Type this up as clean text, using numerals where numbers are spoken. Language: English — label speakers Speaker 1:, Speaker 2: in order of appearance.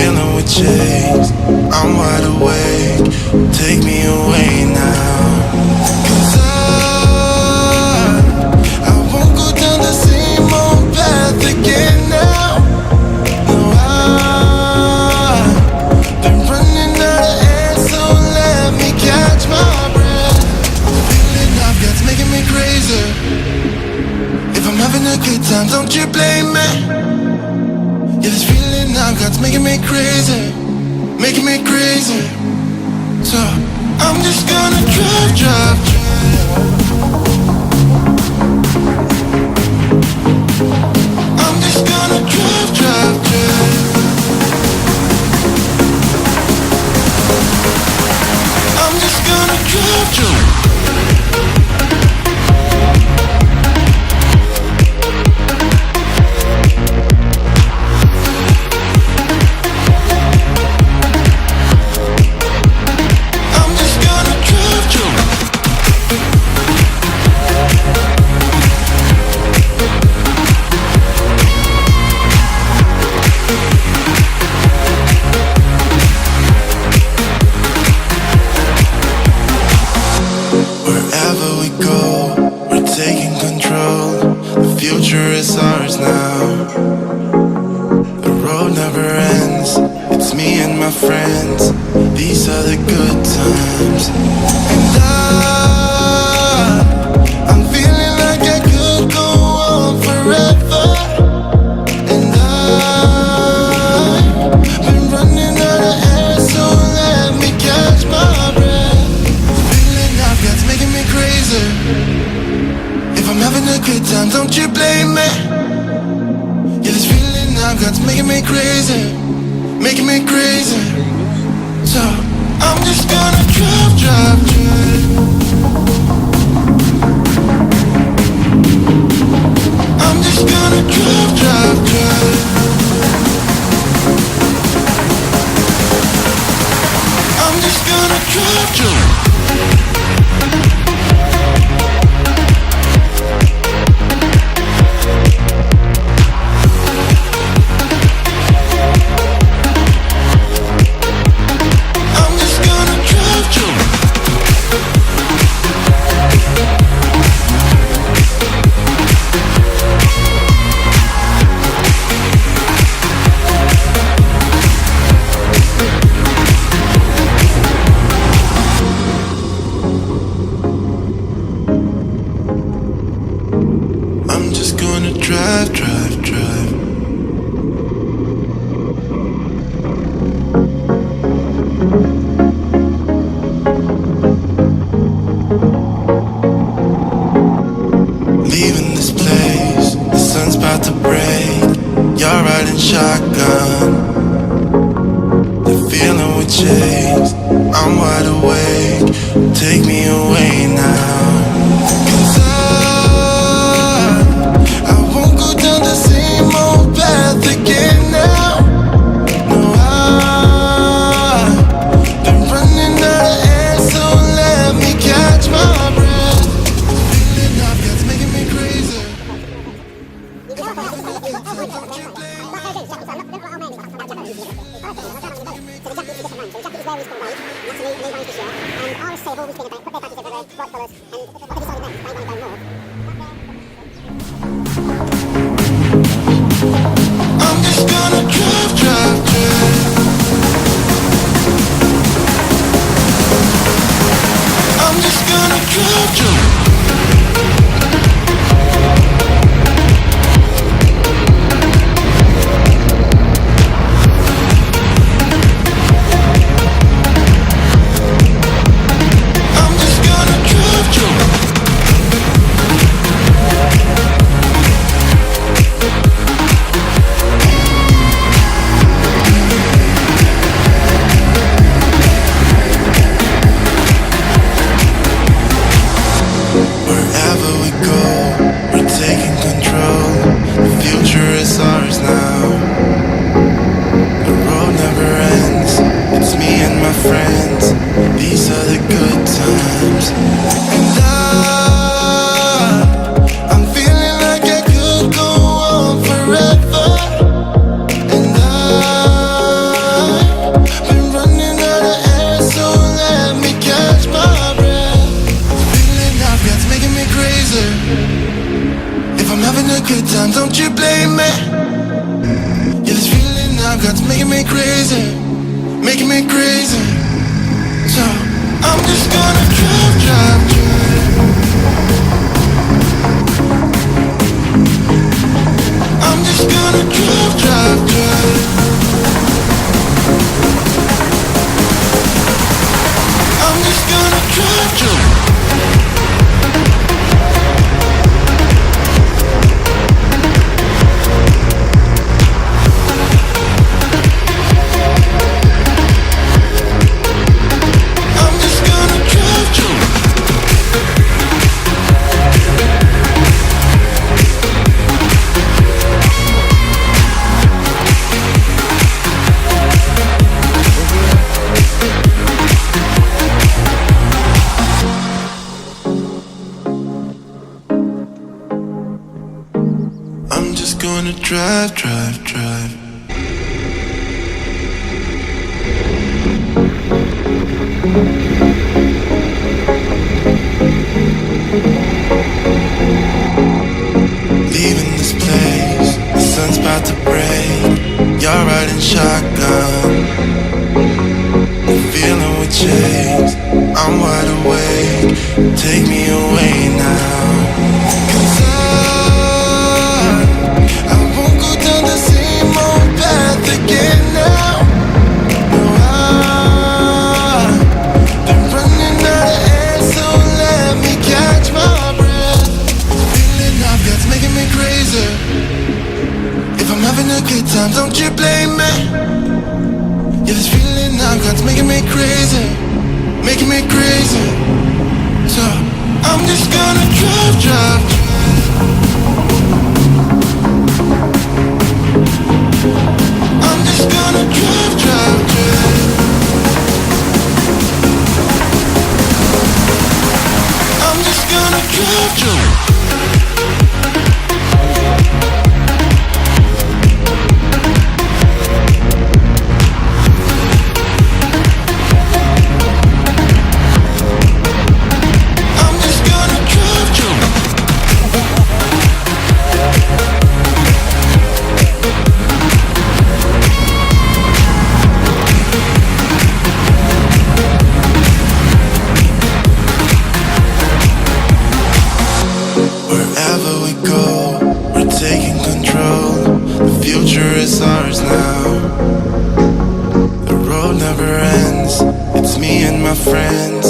Speaker 1: feeling we chase. I'm wide awake, take me away now. 'Cause I won't go down the same old path again now. No, I've been running out of air, so let me catch my breath. The feeling I've got's making me crazy. If I'm having a good time, don't you blame me. Yeah, this feeling I've got's making me crazy, making me crazy. So I'm just gonna drive, drive, drive. I'm just gonna drive, drive, drive. I'm just gonna drive, drive. Friends, these are the good times. And I'm feeling like I could go on forever. And I've been running out of air, so let me catch my breath. The feeling I've got's making me crazy. If I'm having a good time, don't you blame me. Yeah, this feeling I've got's making me crazy, making me crazy. So I'm just gonna drive, drive, drive. I'm just gonna drive, drive, drive. I'm just gonna drive, drive. Drive, drive, drive. Leaving this place, the sun's about to break. You're riding shotgun. The feeling we chase. I'm wide awake, take me away now. 'Cause I won't go down the same old path again now. No, I've been running out of air, so let me catch my breath. The feeling I've got's making me crazy. If I'm having a good time, don't you blame me. I'm just gonna drive, drive, drive. I'm just gonna drive, drive. crazy, making me crazy. So I'm just gonna drive, drive, drive. I'm just gonna drive, drive, drive. I'm just gonna drive, drive. I'm just gonna drive, drive, drive. Leaving this place, the sun's about to break. You're riding shotgun, the feeling we chase. I'm wide awake, take me away now. 'Cause I won't go down the same old path again now. No, I've been running out of air, so let me catch my breath. Feeling I've got's making me crazy. If I'm having a good time, don't you blame me. Yeah, this feeling I've got's making me crazy, making me crazy. So I'm just gonna drive, drive, drive. I'm just gonna drive, drive, drive. I'm just gonna drive, drive. Wherever we go, we're taking control. The future is ours now. The road never ends. It's me and my friends.